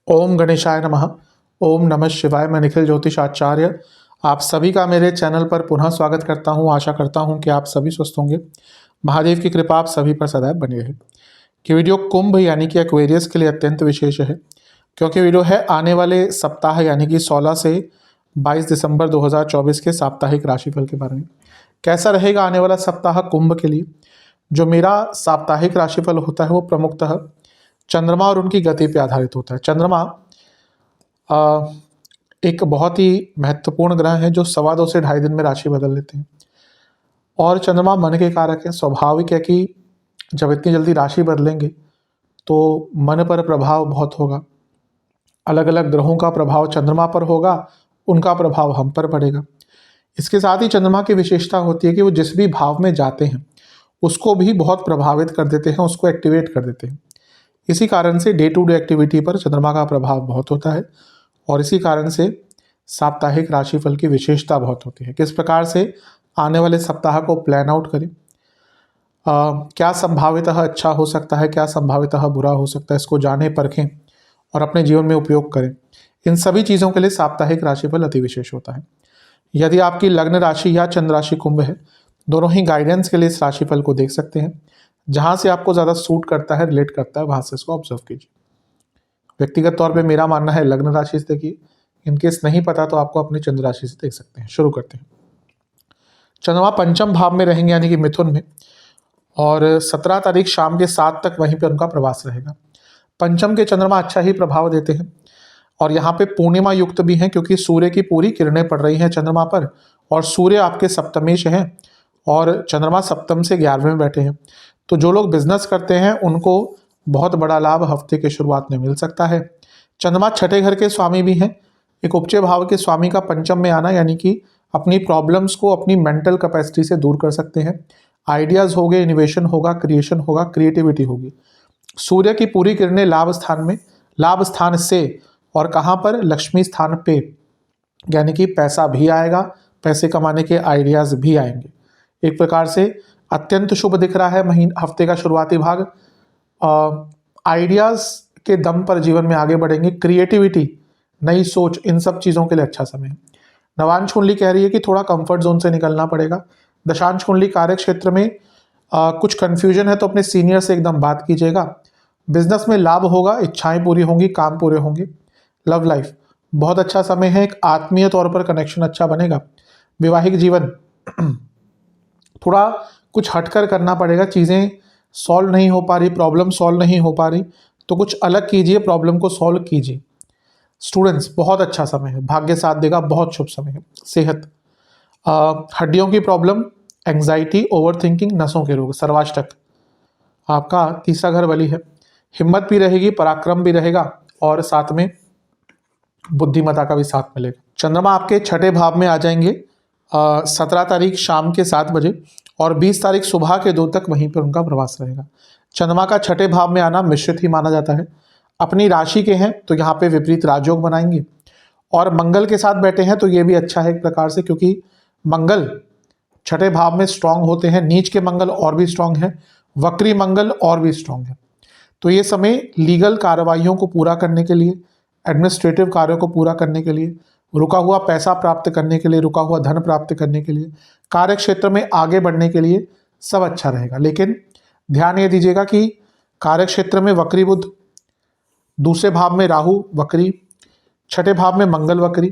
ओम गणेशाय नमः। ओम नमः शिवाय। मैं निखिल ज्योतिष आचार्य आप सभी का मेरे चैनल पर पुनः स्वागत करता हूं। आशा करता हूं कि आप सभी स्वस्थ होंगे। महादेव की कृपा आप सभी पर सदैव बनी रहे। कि वीडियो कुंभ यानी कि एक्वेरियस के लिए अत्यंत विशेष है, क्योंकि वीडियो है आने वाले सप्ताह यानी कि 16 से 22 दिसंबर 2024 के साप्ताहिक राशिफल के बारे में। कैसा रहेगा आने वाला सप्ताह कुंभ के लिए। जो मेरा साप्ताहिक राशिफल होता है वो प्रमुखतः चंद्रमा और उनकी गति पर आधारित होता है। चंद्रमा एक बहुत ही महत्वपूर्ण ग्रह है जो 2.25 से 2.5 दिन में राशि बदल लेते हैं। और चंद्रमा मन के कारक है। स्वाभाविक है कि जब इतनी जल्दी राशि बदलेंगे तो मन पर प्रभाव बहुत होगा। अलग अलग ग्रहों का प्रभाव चंद्रमा पर होगा, उनका प्रभाव हम पर पड़ेगा। इसके साथ ही चंद्रमा की विशेषता होती है कि वो जिस भी भाव में जाते हैं उसको भी बहुत प्रभावित कर देते हैं, उसको एक्टिवेट कर देते हैं। इसी कारण से डे टू डे एक्टिविटी पर चंद्रमा का प्रभाव बहुत होता है और इसी कारण से साप्ताहिक राशिफल की विशेषता बहुत होती है। किस प्रकार से आने वाले सप्ताह को प्लान आउट करें, क्या संभावितः अच्छा हो सकता है, क्या संभावितः बुरा हो सकता है, इसको जानें, परखें और अपने जीवन में उपयोग करें। इन सभी चीज़ों के लिए साप्ताहिक राशिफल अति विशेष होता है। यदि आपकी लग्न राशि या चंद्र राशि कुंभ है, दोनों ही गाइडेंस के लिए इस राशिफल को देख सकते हैं। जहाँ से आपको ज़्यादा सूट करता है, रिलेट करता है, वहाँ से इसको ऑब्जर्व कीजिए। व्यक्तिगत तौर पे मेरा मानना है लग्न राशि से देखिए। इनकेस नहीं पता तो आपको अपनी चंद्र राशि से देख सकते हैं। शुरू करते हैं। चंद्रमा पंचम भाव में रहेंगे यानी कि मिथुन में, और 17 तारीख शाम के 7 तक वहीं पे उनका प्रवास रहेगा। पंचम के चंद्रमा अच्छा ही प्रभाव देते हैं और यहाँ पे पूर्णिमा युक्त भी हैं, क्योंकि सूर्य की पूरी किरणें पड़ रही हैं चंद्रमा पर और सूर्य आपके सप्तमेश हैं और चंद्रमा सप्तम से 11वें में बैठे हैं। तो जो लोग बिजनेस करते हैं उनको बहुत बड़ा लाभ हफ्ते के शुरुआत में मिल सकता है। चंद्रमा छठे घर के स्वामी भी हैं। एक उपचय भाव के स्वामी का पंचम में आना यानी कि अपनी प्रॉब्लम्स को अपनी मेंटल कैपेसिटी से दूर कर सकते हैं। आइडियाज़ हो गए, इनोवेशन होगा, क्रिएशन होगा, क्रिएटिविटी होगी। सूर्य की पूरी किरणें लाभ स्थान में, लाभ स्थान से, और कहाँ पर, लक्ष्मी स्थान पे, यानी कि पैसा भी आएगा, पैसे कमाने के आइडियाज़ भी आएंगे। एक प्रकार से अत्यंत शुभ दिख रहा है हफ्ते का शुरुआती भाग। आइडियाज़ के दम पर जीवन में आगे बढ़ेंगे। क्रिएटिविटी, नई सोच, इन सब चीज़ों के लिए अच्छा समय है। नवांश कुंडली कह रही है कि थोड़ा कंफर्ट जोन से निकलना पड़ेगा। दशांश कुंडली कार्य क्षेत्र में कुछ कंफ्यूजन है तो अपने सीनियर से एकदम बात कीजिएगा। बिजनेस में लाभ होगा, इच्छाएं पूरी होंगी, काम पूरे होंगे। लव लाइफ बहुत अच्छा समय है। एक आत्मीय तौर पर कनेक्शन अच्छा बनेगा। वैवाहिक जीवन थोड़ा कुछ हटकर करना पड़ेगा। चीज़ें सॉल्व नहीं हो पा रही, प्रॉब्लम सॉल्व नहीं हो पा रही, तो कुछ अलग कीजिए, प्रॉब्लम को सॉल्व कीजिए। स्टूडेंट्स बहुत अच्छा समय है, भाग्य साथ देगा, बहुत शुभ समय है। सेहत, हड्डियों की प्रॉब्लम, एंग्जाइटी, ओवर थिंकिंग, नसों के रोग, सर्वाष्टक आपका तीसरा घर बली है। हिम्मत भी रहेगी, पराक्रम भी रहेगा और साथ में बुद्धिमत्ता का भी साथ मिलेगा। चंद्रमा आपके छठे भाव में आ जाएंगे 17 तारीख शाम के 7 बजे और 20 तारीख सुबह के 2 तक वहीं पर उनका प्रवास रहेगा। चंद्रमा का छठे भाव में आना मिश्रित ही माना जाता है। अपनी राशि के हैं तो यहाँ पे विपरीत राजयोग बनाएंगे, और मंगल के साथ बैठे हैं तो ये भी अच्छा है एक प्रकार से, क्योंकि मंगल छठे भाव में स्ट्रांग होते हैं। नीच के मंगल और भी स्ट्रांग है, वक्री मंगल और भी स्ट्रांग है। तो ये समय लीगल कार्रवाइयों को पूरा करने के लिए, एडमिनिस्ट्रेटिव कार्यों को पूरा करने के लिए, रुका हुआ पैसा प्राप्त करने के लिए, रुका हुआ धन प्राप्त करने के लिए, कार्य क्षेत्र में आगे बढ़ने के लिए सब अच्छा रहेगा। लेकिन ध्यान ये दीजिएगा कि कार्य क्षेत्र में वक्री बुध, दूसरे भाव में राहु वक्री, छठे भाव में मंगल वक्री,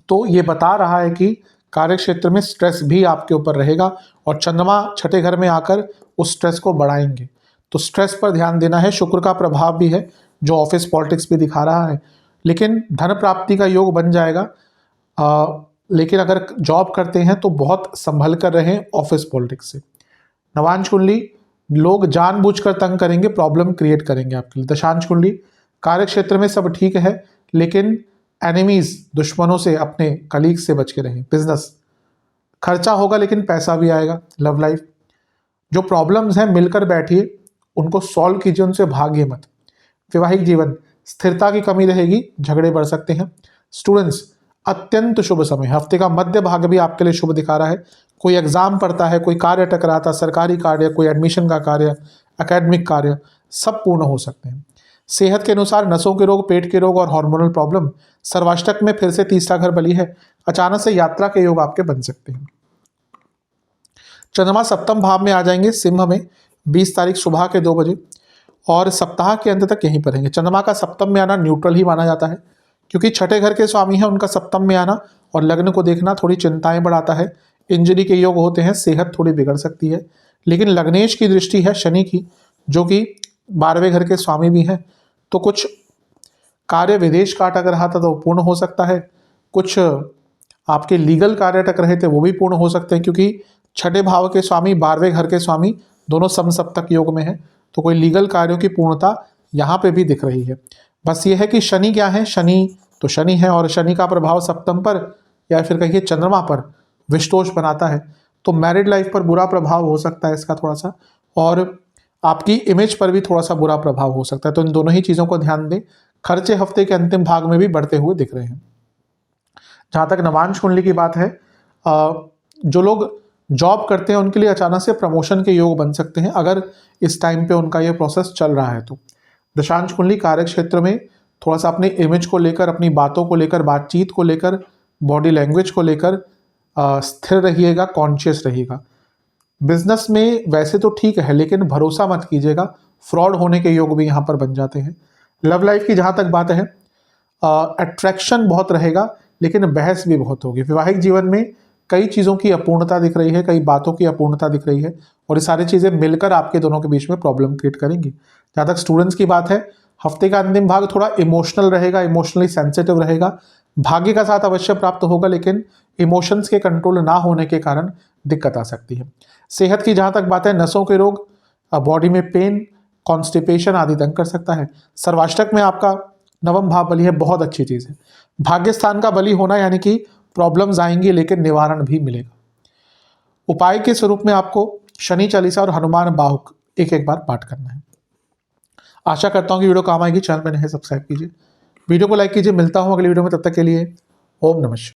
तो ये बता रहा है कि कार्य क्षेत्र में स्ट्रेस भी आपके ऊपर रहेगा और चंद्रमा छठे घर में आकर उस स्ट्रेस को बढ़ाएंगे। तो स्ट्रेस पर ध्यान देना है। शुक्र का प्रभाव भी है जो ऑफिस पॉलिटिक्स भी दिखा रहा है, लेकिन धन प्राप्ति का योग बन जाएगा। लेकिन अगर जॉब करते हैं तो बहुत संभल कर रहें ऑफिस पॉलिटिक्स से। नवांश कुंडली, लोग जानबूझकर तंग करेंगे, प्रॉब्लम क्रिएट करेंगे आपके लिए। दशांश कुंडली, कार्य क्षेत्र में सब ठीक है, लेकिन एनिमीज, दुश्मनों से, अपने कलीग से बच के रहें। बिजनेस, खर्चा होगा लेकिन पैसा भी आएगा। लव लाइफ, जो प्रॉब्लम्स हैं मिलकर बैठिए, उनको सॉल्व कीजिए, उनसे भागिए मत। वैवाहिक जीवन, स्थिरता की कमी रहेगी, झगड़े बढ़ सकते हैं। स्टूडेंट्स, अत्यंत शुभ समय, हफ्ते का मध्य भाग भी आपके लिए शुभ दिखा रहा है। कोई एग्जाम पढ़ता है, कोई कार्य टकराता, सरकारी कार्य, कोई एडमिशन का कार्य, एकेडमिक कार्य, सब पूर्ण हो सकते हैं। सेहत के अनुसार नसों के रोग, पेट के रोग और हार्मोनल प्रॉब्लम। सर्वाष्टक में फिर से तीसरा घर बली है, अचानक से यात्रा के योग आपके बन सकते हैं। चंद्रमा सप्तम भाव में आ जाएंगे सिंह में 20 तारीख सुबह के 2 बजे और सप्ताह के अंत तक यहीं पर रहेंगे। चंद्रमा का सप्तम में आना न्यूट्रल ही माना जाता है, क्योंकि छठे घर के स्वामी हैं, उनका सप्तम में आना और लग्न को देखना थोड़ी चिंताएं बढ़ाता है। इंजरी के योग होते हैं, सेहत थोड़ी बिगड़ सकती है, लेकिन लग्नेश की दृष्टि है शनि की, जो कि 12वें घर के स्वामी भी हैं, तो कुछ कार्य विदेश का अटक रहा था तो वो पूर्ण हो सकता है, कुछ आपके लीगल कार्य अटक रहे थे वो भी पूर्ण हो सकते हैं, क्योंकि छठे भाव के स्वामी 12वें घर के स्वामी दोनों समसप्तक योग में हैं, तो कोई लीगल कार्यों की पूर्णता यहाँ पे भी दिख रही है। बस ये है कि शनि क्या है, शनि तो शनि है और शनि का प्रभाव सप्तम पर या फिर कहिए चंद्रमा पर विषतोष बनाता है, तो मैरिड लाइफ पर बुरा प्रभाव हो सकता है इसका थोड़ा सा, और आपकी इमेज पर भी थोड़ा सा बुरा प्रभाव हो सकता है। तो इन दोनों ही चीज़ों को ध्यान दें। खर्चे हफ्ते के अंतिम भाग में भी बढ़ते हुए दिख रहे हैं। जहाँ तक नवांश कुंडली की बात है, जो लोग जॉब करते हैं उनके लिए अचानक से प्रमोशन के योग बन सकते हैं, अगर इस टाइम पे उनका ये प्रोसेस चल रहा है तो। दशांश कुंडली कार्य क्षेत्र में थोड़ा सा अपने इमेज को लेकर, अपनी बातों को लेकर, बातचीत को लेकर, बॉडी लैंग्वेज को लेकर स्थिर रहिएगा, कॉन्शियस रहिएगा। बिजनेस में वैसे तो ठीक है, लेकिन भरोसा मत कीजिएगा, फ्रॉड होने के योग भी यहाँ पर बन जाते हैं। लव लाइफ की जहाँ तक बात है, अट्रैक्शन बहुत रहेगा, लेकिन बहस भी बहुत होगी। वैवाहिक जीवन में कई चीज़ों की अपूर्णता दिख रही है, कई बातों की अपूर्णता दिख रही है, और ये सारी चीज़ें मिलकर आपके दोनों के बीच में प्रॉब्लम क्रिएट करेंगी। जहाँ तक स्टूडेंट्स की बात है, हफ्ते का अंतिम भाग थोड़ा इमोशनल रहेगा, इमोशनली सेंसिटिव रहेगा। भाग्य का साथ अवश्य प्राप्त होगा, लेकिन इमोशंस के कंट्रोल ना होने के कारण दिक्कत आ सकती है। सेहत की जहाँ तक बात है, नसों के रोग, बॉडी में पेन, कॉन्स्टिपेशन आदि तंग कर सकता है। सर्वाष्टक में आपका नवम भाव बली है, बहुत अच्छी चीज़ है। भाग्य स्थान का बली होना यानी कि प्रॉब्लम्स आएंगी, लेकिन निवारण भी मिलेगा। उपाय के स्वरूप में आपको शनि चालीसा और हनुमान बाहुक एक एक बार पाठ करना है। आशा करता हूँ कि वीडियो काम आएगी। चैनल में नहीं सब्सक्राइब कीजिए, वीडियो को लाइक कीजिए। मिलता हूँ अगली वीडियो में, तब तक के लिए ओम नमः शिवाय।